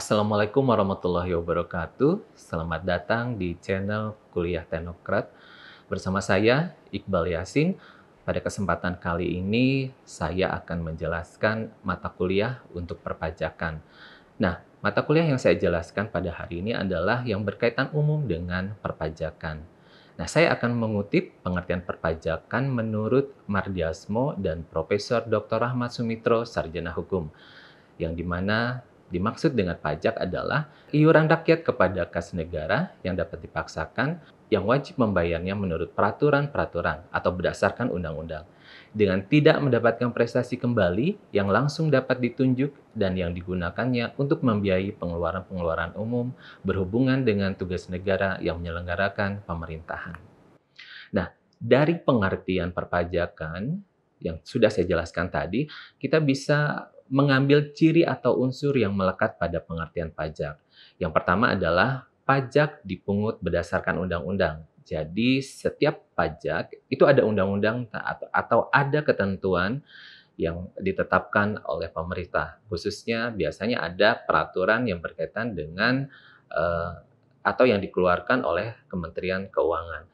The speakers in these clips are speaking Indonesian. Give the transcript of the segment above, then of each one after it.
Assalamualaikum warahmatullahi wabarakatuh. Selamat datang di channel Kuliah Teknokrat. Bersama saya, Iqbal Yasin. Pada kesempatan kali ini, saya akan menjelaskan mata kuliah untuk perpajakan. Nah, mata kuliah yang saya jelaskan pada hari ini adalah yang berkaitan umum dengan perpajakan. Nah, saya akan mengutip pengertian perpajakan menurut Mardiasmo dan Profesor Dr. Rahmat Sumitro, Sarjana Hukum, yang dimana dimaksud dengan pajak adalah iuran rakyat kepada kas negara yang dapat dipaksakan yang wajib membayarnya menurut peraturan-peraturan atau berdasarkan undang-undang dengan tidak mendapatkan prestasi kembali yang langsung dapat ditunjuk dan yang digunakannya untuk membiayai pengeluaran-pengeluaran umum berhubungan dengan tugas negara yang menyelenggarakan pemerintahan. Nah, dari pengertian perpajakan yang sudah saya jelaskan tadi, kita bisa mengambil ciri atau unsur yang melekat pada pengertian pajak. Yang pertama adalah pajak dipungut berdasarkan undang-undang. Jadi, setiap pajak itu ada undang-undang atau ada ketentuan yang ditetapkan oleh pemerintah. Khususnya biasanya ada peraturan yang berkaitan dengan atau yang dikeluarkan oleh Kementerian Keuangan.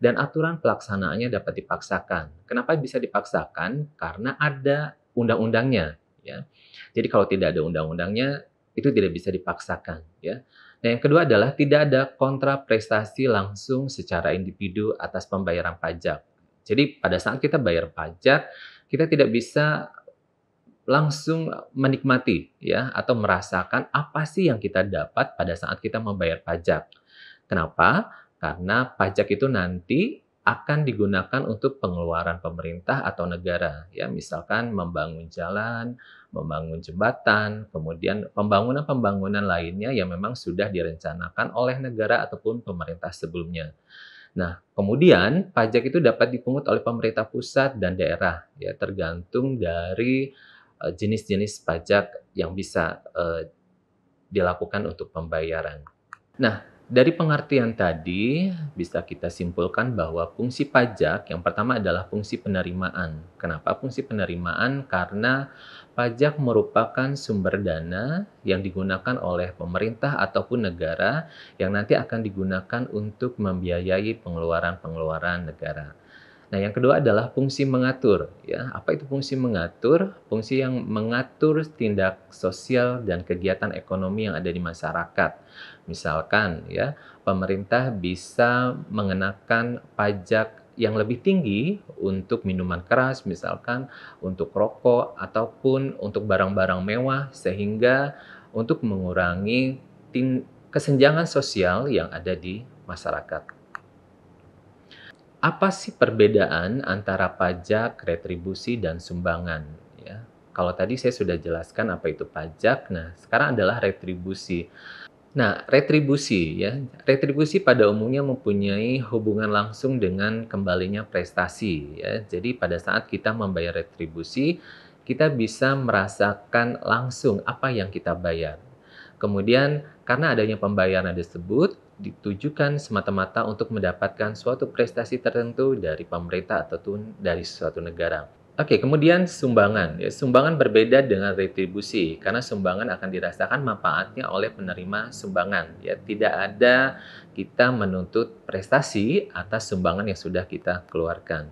Dan aturan pelaksanaannya dapat dipaksakan. Kenapa bisa dipaksakan? Karena ada undang-undangnya, ya. Jadi kalau tidak ada undang-undangnya, itu tidak bisa dipaksakan, ya. Nah, yang kedua adalah tidak ada kontra prestasi langsung secara individu atas pembayaran pajak. Jadi pada saat kita bayar pajak, kita tidak bisa langsung menikmati, ya, atau merasakan apa sih yang kita dapat pada saat kita membayar pajak. Kenapa? Karena pajak itu nanti akan digunakan untuk pengeluaran pemerintah atau negara, ya, misalkan membangun jalan, membangun jembatan, kemudian pembangunan-pembangunan lainnya yang memang sudah direncanakan oleh negara ataupun pemerintah sebelumnya. Nah, kemudian pajak itu dapat dipungut oleh pemerintah pusat dan daerah, ya, tergantung dari jenis-jenis pajak yang bisa dilakukan untuk pembayaran. Nah, dari pengertian tadi bisa kita simpulkan bahwa fungsi pajak yang pertama adalah fungsi penerimaan. Kenapa fungsi penerimaan? Karena pajak merupakan sumber dana yang digunakan oleh pemerintah ataupun negara yang nanti akan digunakan untuk membiayai pengeluaran-pengeluaran negara. Nah, yang kedua adalah fungsi mengatur, ya. Apa itu fungsi mengatur? Fungsi yang mengatur tindak sosial dan kegiatan ekonomi yang ada di masyarakat. Misalkan, ya, pemerintah bisa mengenakan pajak yang lebih tinggi untuk minuman keras, misalkan untuk rokok ataupun untuk barang-barang mewah sehingga untuk mengurangi kesenjangan sosial yang ada di masyarakat. Apa sih perbedaan antara pajak, retribusi, dan sumbangan? Ya, kalau tadi saya sudah jelaskan apa itu pajak, nah sekarang adalah retribusi. Nah, retribusi ya, retribusi pada umumnya mempunyai hubungan langsung dengan kembalinya prestasi ya. Jadi pada saat kita membayar retribusi, kita bisa merasakan langsung apa yang kita bayar. Kemudian, karena adanya pembayaran tersebut ditujukan semata-mata untuk mendapatkan suatu prestasi tertentu dari pemerintah ataupun dari suatu negara. Oke, kemudian sumbangan. Ya, sumbangan berbeda dengan retribusi karena sumbangan akan dirasakan manfaatnya oleh penerima sumbangan. Ya, tidak ada kita menuntut prestasi atas sumbangan yang sudah kita keluarkan.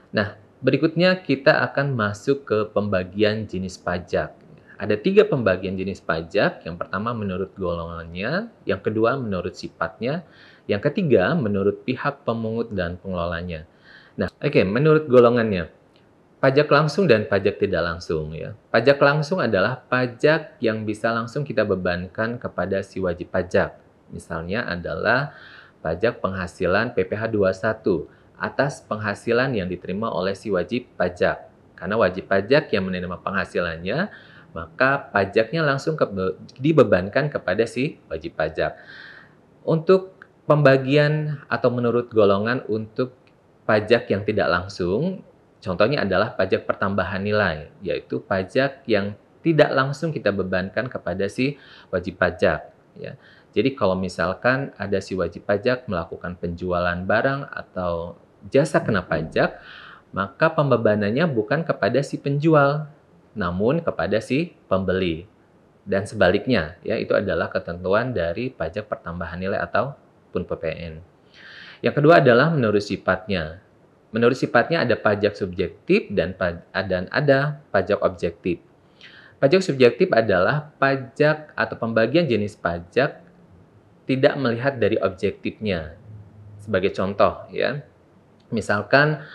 Nah, berikutnya kita akan masuk ke pembagian jenis pajak. Ada 3 pembagian jenis pajak. Yang pertama menurut golongannya, yang kedua menurut sifatnya, yang ketiga menurut pihak pemungut dan pengelolanya. Nah, oke, menurut golongannya. Pajak langsung dan pajak tidak langsung ya. Pajak langsung adalah pajak yang bisa langsung kita bebankan kepada si wajib pajak. Misalnya adalah pajak penghasilan PPh 21 atas penghasilan yang diterima oleh si wajib pajak. Karena wajib pajak yang menerima penghasilannya, maka pajaknya langsung dibebankan kepada si wajib pajak. Untuk pembagian atau menurut golongan untuk pajak yang tidak langsung, contohnya adalah pajak pertambahan nilai, yaitu pajak yang tidak langsung kita bebankan kepada si wajib pajak. Ya. Jadi kalau misalkan ada si wajib pajak melakukan penjualan barang atau jasa kena pajak, maka pembebanannya bukan kepada si penjual, namun kepada si pembeli. dan sebaliknya, ya, itu adalah ketentuan dari pajak pertambahan nilai ataupun PPN. Yang kedua adalah menurut sifatnya. Menurut sifatnya ada pajak subjektif dan ada pajak objektif. Pajak subjektif adalah pajak atau pembagian jenis pajak tidak melihat dari objektifnya. Sebagai contoh, ya, misalkan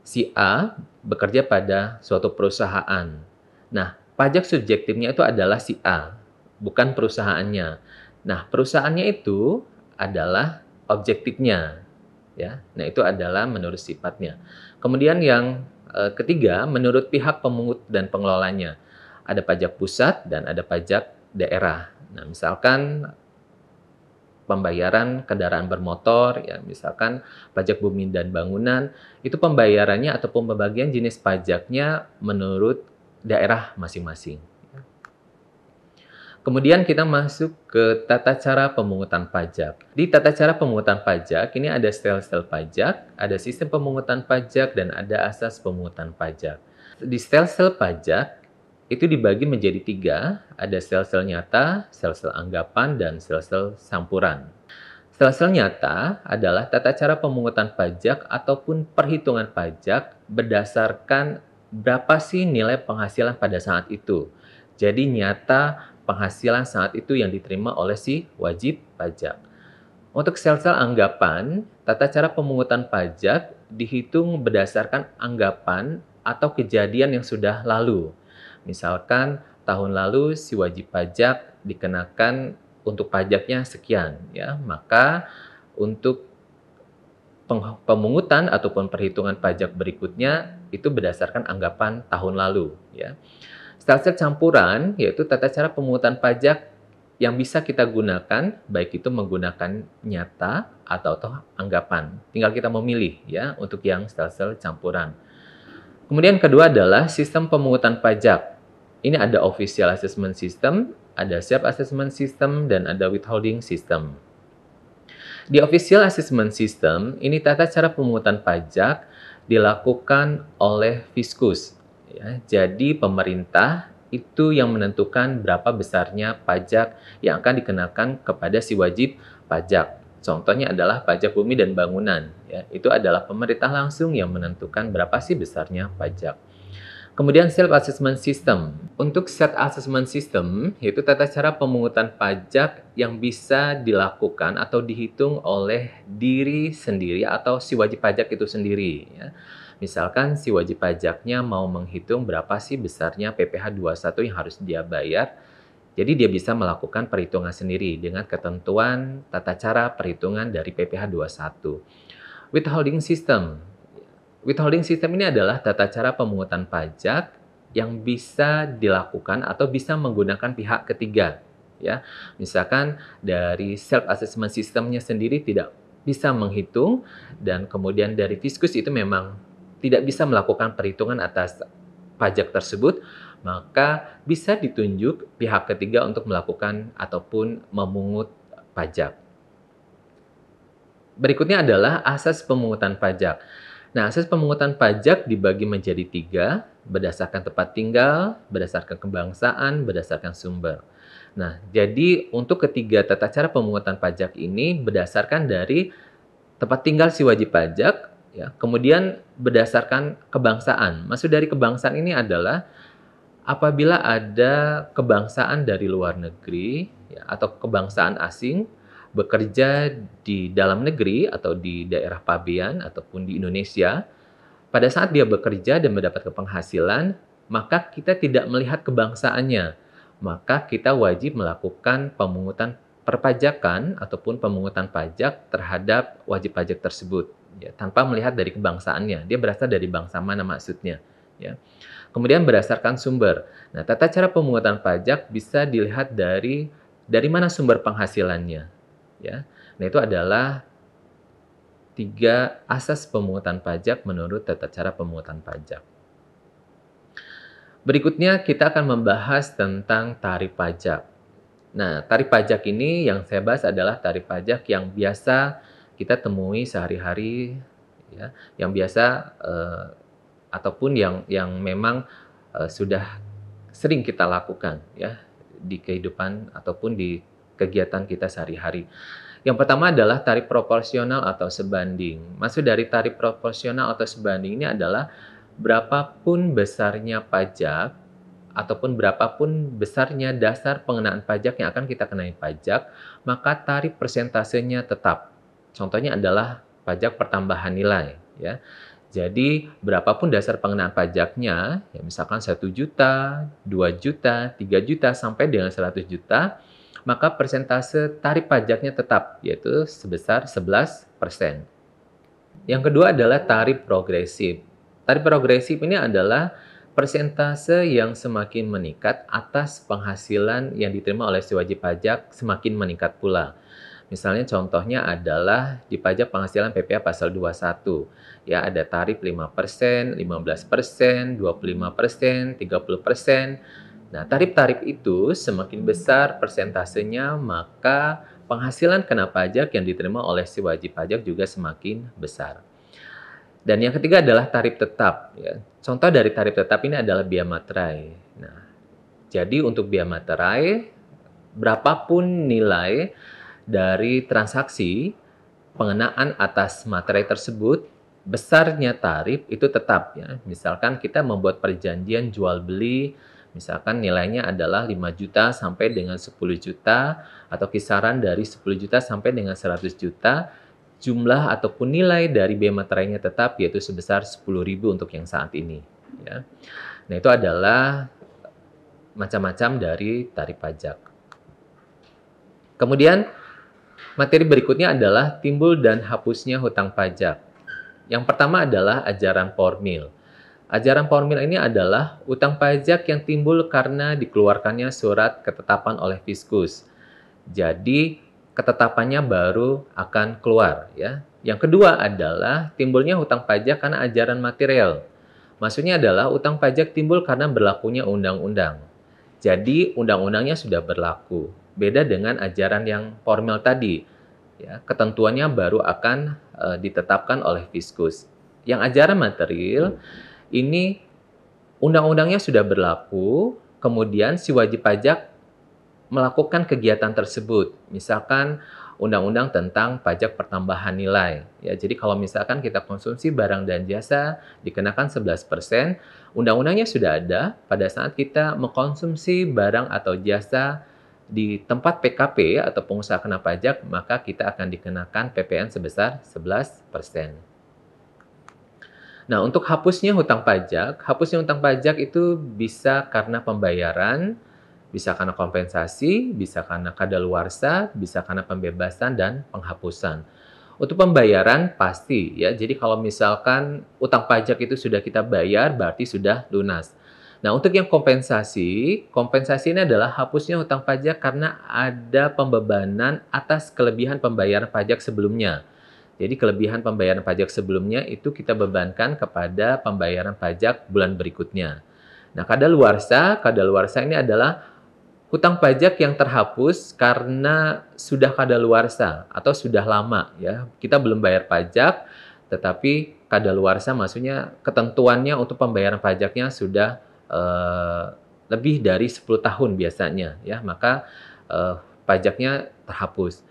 si A bekerja pada suatu perusahaan. Nah, pajak subjektifnya itu adalah si A, bukan perusahaannya. Nah, perusahaannya itu adalah objektifnya, ya. Nah, itu adalah menurut sifatnya. Kemudian yang ketiga, menurut pihak pemungut dan pengelolanya. Ada pajak pusat dan ada pajak daerah. Nah, misalkan pembayaran kendaraan bermotor, ya, misalkan pajak bumi dan bangunan, itu pembayarannya ataupun pembagian jenis pajaknya menurut daerah masing-masing. Kemudian kita masuk ke tata cara pemungutan pajak. Di tata cara pemungutan pajak, ini ada stel-stel pajak, ada sistem pemungutan pajak, dan ada asas pemungutan pajak. Di stel-stel pajak, itu dibagi menjadi 3, ada sel-sel nyata, sel-sel anggapan, dan sel-sel campuran. Sel-sel nyata adalah tata cara pemungutan pajak ataupun perhitungan pajak berdasarkan berapa sih nilai penghasilan pada saat itu. Jadi nyata penghasilan saat itu yang diterima oleh si wajib pajak. Untuk sel-sel anggapan, tata cara pemungutan pajak dihitung berdasarkan anggapan atau kejadian yang sudah lalu. Misalkan tahun lalu si wajib pajak dikenakan untuk pajaknya sekian, ya, maka untuk pemungutan ataupun perhitungan pajak berikutnya itu berdasarkan anggapan tahun lalu, ya. Sel-sel campuran yaitu tata cara pemungutan pajak yang bisa kita gunakan, baik itu menggunakan nyata atau anggapan. Tinggal kita memilih, ya, untuk yang sel-sel campuran. Kemudian kedua adalah sistem pemungutan pajak. Ini ada official assessment system, ada self assessment system, dan ada withholding system. Di official assessment system, ini tata cara pemungutan pajak dilakukan oleh Fiskus. Ya, jadi pemerintah itu yang menentukan berapa besarnya pajak yang akan dikenakan kepada si wajib pajak. Contohnya adalah pajak bumi dan bangunan. Ya, itu adalah pemerintah langsung yang menentukan berapa sih besarnya pajak. Kemudian self-assessment system. Untuk self-assessment system, yaitu tata cara pemungutan pajak yang bisa dilakukan atau dihitung oleh diri sendiri atau si wajib pajak itu sendiri. Ya. Misalkan si wajib pajaknya mau menghitung berapa sih besarnya PPh 21 yang harus dia bayar, jadi dia bisa melakukan perhitungan sendiri dengan ketentuan tata cara perhitungan dari PPh 21. Withholding system. Withholding system ini adalah tata cara pemungutan pajak yang bisa dilakukan atau bisa menggunakan pihak ketiga. Ya, misalkan dari self-assessment systemnya sendiri tidak bisa menghitung dan kemudian dari Fiskus itu memang tidak bisa melakukan perhitungan atas pajak tersebut, maka bisa ditunjuk pihak ketiga untuk melakukan ataupun memungut pajak. Berikutnya adalah asas pemungutan pajak. Nah, asas pemungutan pajak dibagi menjadi 3, berdasarkan tempat tinggal, berdasarkan kebangsaan, berdasarkan sumber. Nah, jadi untuk ketiga tata cara pemungutan pajak ini berdasarkan dari tempat tinggal si wajib pajak, ya, kemudian berdasarkan kebangsaan. Maksud dari kebangsaan ini adalah apabila ada kebangsaan dari luar negeri, ya, atau kebangsaan asing, bekerja di dalam negeri atau di daerah pabean ataupun di Indonesia, pada saat dia bekerja dan mendapatkan penghasilan, maka kita tidak melihat kebangsaannya. Maka kita wajib melakukan pemungutan perpajakan ataupun pemungutan pajak terhadap wajib pajak tersebut, ya, tanpa melihat dari kebangsaannya. Dia berasal dari bangsa mana maksudnya, ya. Kemudian berdasarkan sumber. Nah, tata cara pemungutan pajak bisa dilihat dari mana sumber penghasilannya. Ya. Nah, itu adalah 3 asas pemungutan pajak menurut tata cara pemungutan pajak. Berikutnya kita akan membahas tentang tarif pajak. Nah, tarif pajak ini yang saya bahas adalah tarif pajak yang biasa kita temui sehari-hari, ya, yang biasa ataupun yang memang sudah sering kita lakukan, ya, di kehidupan ataupun di kegiatan kita sehari-hari. Yang pertama adalah tarif proporsional atau sebanding. Maksud dari tarif proporsional atau sebanding ini adalah berapapun besarnya pajak ataupun berapapun besarnya dasar pengenaan pajak yang akan kita kenai pajak, maka tarif persentasenya tetap. Contohnya adalah pajak pertambahan nilai, ya. Jadi, berapapun dasar pengenaan pajaknya, ya misalkan 1 juta, 2 juta, 3 juta, sampai dengan 100 juta, maka persentase tarif pajaknya tetap, yaitu sebesar 11%. Yang kedua adalah tarif progresif. Tarif progresif ini adalah persentase yang semakin meningkat atas penghasilan yang diterima oleh si wajib pajak semakin meningkat pula. Misalnya contohnya adalah di pajak penghasilan PPh pasal 21. Ya, ada tarif 5%, 15%, 25%, 30%. Nah, tarif-tarif itu semakin besar persentasenya, maka penghasilan kena pajak yang diterima oleh si wajib pajak juga semakin besar. Dan yang ketiga adalah tarif tetap. Ya. Contoh dari tarif tetap ini adalah bea materai. Nah, jadi untuk bea materai, berapapun nilai dari transaksi pengenaan atas materai tersebut, besarnya tarif itu tetap. Ya. Misalkan kita membuat perjanjian jual beli, misalkan nilainya adalah 5 juta sampai dengan 10 juta, atau kisaran dari 10 juta sampai dengan 100 juta, jumlah ataupun nilai dari bea materainya tetap, yaitu sebesar 10.000 untuk yang saat ini. Ya. Nah, itu adalah macam-macam dari tarif pajak. Kemudian, materi berikutnya adalah timbul dan hapusnya hutang pajak. Yang pertama adalah ajaran formil. Ajaran formil ini adalah hutang pajak yang timbul karena dikeluarkannya surat ketetapan oleh Fiskus. Jadi, ketetapannya baru akan keluar, ya. Yang kedua adalah timbulnya hutang pajak karena ajaran material. Maksudnya adalah hutang pajak timbul karena berlakunya undang-undang. Jadi undang-undangnya sudah berlaku. Beda dengan ajaran yang formal tadi. Ya, ketentuannya baru akan ditetapkan oleh Fiskus. Yang ajaran material ini undang-undangnya sudah berlaku, kemudian si wajib pajak melakukan kegiatan tersebut. Misalkan undang-undang tentang pajak pertambahan nilai. Ya, jadi kalau misalkan kita konsumsi barang dan jasa dikenakan 11%, undang-undangnya sudah ada pada saat kita mengkonsumsi barang atau jasa di tempat PKP atau pengusaha kena pajak, maka kita akan dikenakan PPN sebesar 11%. Nah, untuk hapusnya hutang pajak itu bisa karena pembayaran, bisa karena kompensasi, bisa karena kadaluarsa, bisa karena pembebasan dan penghapusan. Untuk pembayaran pasti ya. Jadi kalau misalkan utang pajak itu sudah kita bayar berarti sudah lunas. Nah, untuk yang kompensasi ini adalah hapusnya hutang pajak karena ada pembebanan atas kelebihan pembayaran pajak sebelumnya. Jadi kelebihan pembayaran pajak sebelumnya itu kita bebankan kepada pembayaran pajak bulan berikutnya. Nah, kadaluarsa ini adalah hutang pajak yang terhapus karena sudah kadaluarsa atau sudah lama ya. Kita belum bayar pajak tetapi kadaluarsa maksudnya ketentuannya untuk pembayaran pajaknya sudah lebih dari 10 tahun biasanya ya. Maka pajaknya terhapus.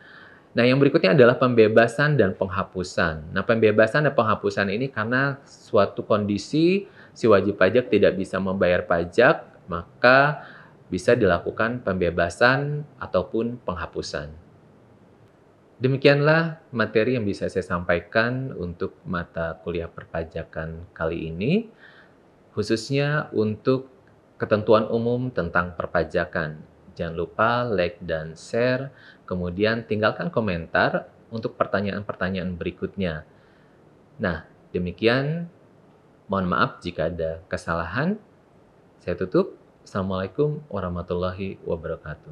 Nah, yang berikutnya adalah pembebasan dan penghapusan. Nah, pembebasan dan penghapusan ini karena suatu kondisi si wajib pajak tidak bisa membayar pajak, maka bisa dilakukan pembebasan ataupun penghapusan. Demikianlah materi yang bisa saya sampaikan untuk mata kuliah perpajakan kali ini, khususnya untuk ketentuan umum tentang perpajakan. Jangan lupa like dan share, kemudian tinggalkan komentar untuk pertanyaan-pertanyaan berikutnya. Nah, demikian. Mohon maaf jika ada kesalahan. Saya tutup. Assalamualaikum warahmatullahi wabarakatuh.